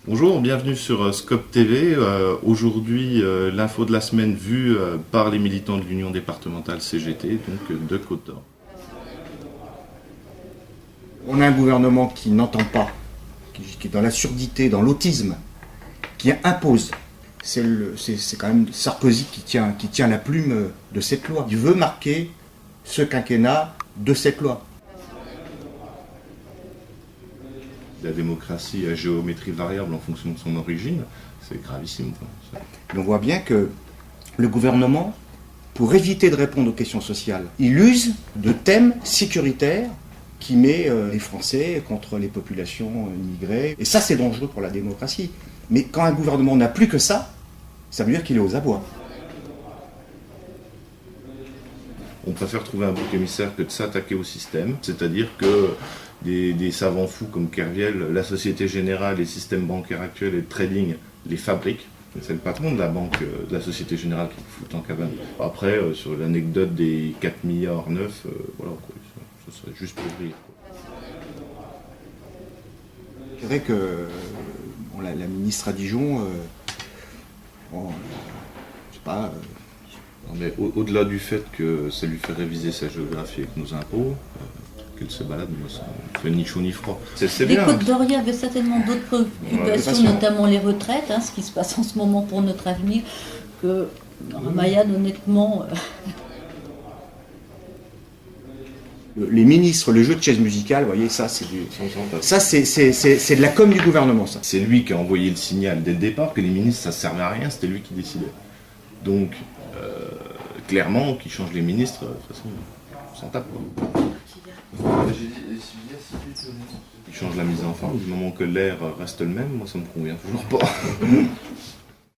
Bonjour, bienvenue sur Scope TV. Aujourd'hui, l'info de la semaine vue par les militants de l'Union départementale CGT, donc de Côte-d'Or. On a un gouvernement qui n'entend pas, qui est dans la surdité, dans l'autisme, qui impose. C'est quand même Sarkozy qui tient la plume de cette loi. Il veut marquer ce quinquennat de cette loi. La démocratie à géométrie variable en fonction de son origine, c'est gravissime. On voit bien que le gouvernement, pour éviter de répondre aux questions sociales, il use de thèmes sécuritaires qui met les Français contre les populations immigrées. Et ça, c'est dangereux pour la démocratie. Mais quand un gouvernement n'a plus que ça veut dire qu'il est aux abois. On préfère trouver un bouc émissaire que de s'attaquer au système, c'est-à-dire que des savants fous comme Kerviel, la Société Générale, les systèmes bancaires actuels et de trading les fabriquent. C'est le patron de la banque, de la Société Générale qui fout en cabane. Après, sur l'anecdote des 4 milliards neufs, voilà, ça serait juste pour rire. C'est vrai que la ministre à Dijon, je sais pas. Non, mais au-delà du fait que ça lui fait réviser sa géographie avec nos impôts, qu'elle se balade, moi ça ne fait ni chaud ni froid. C'est Les bien. Côtes-d'Or avaient certainement d'autres préoccupations, notamment les retraites, ce qui se passe en ce moment pour notre avenir, que Ramayane, honnêtement... Les ministres, le jeu de chaises musicales, vous voyez, ça c'est de la com du gouvernement, ça. C'est lui qui a envoyé le signal dès le départ que les ministres ça ne servait à rien, c'était lui qui décidait. Donc, clairement, qu'il change les ministres, de toute façon, on s'en tape. Il change la mise en forme, du moment que l'air reste le même, moi ça me convient toujours pas.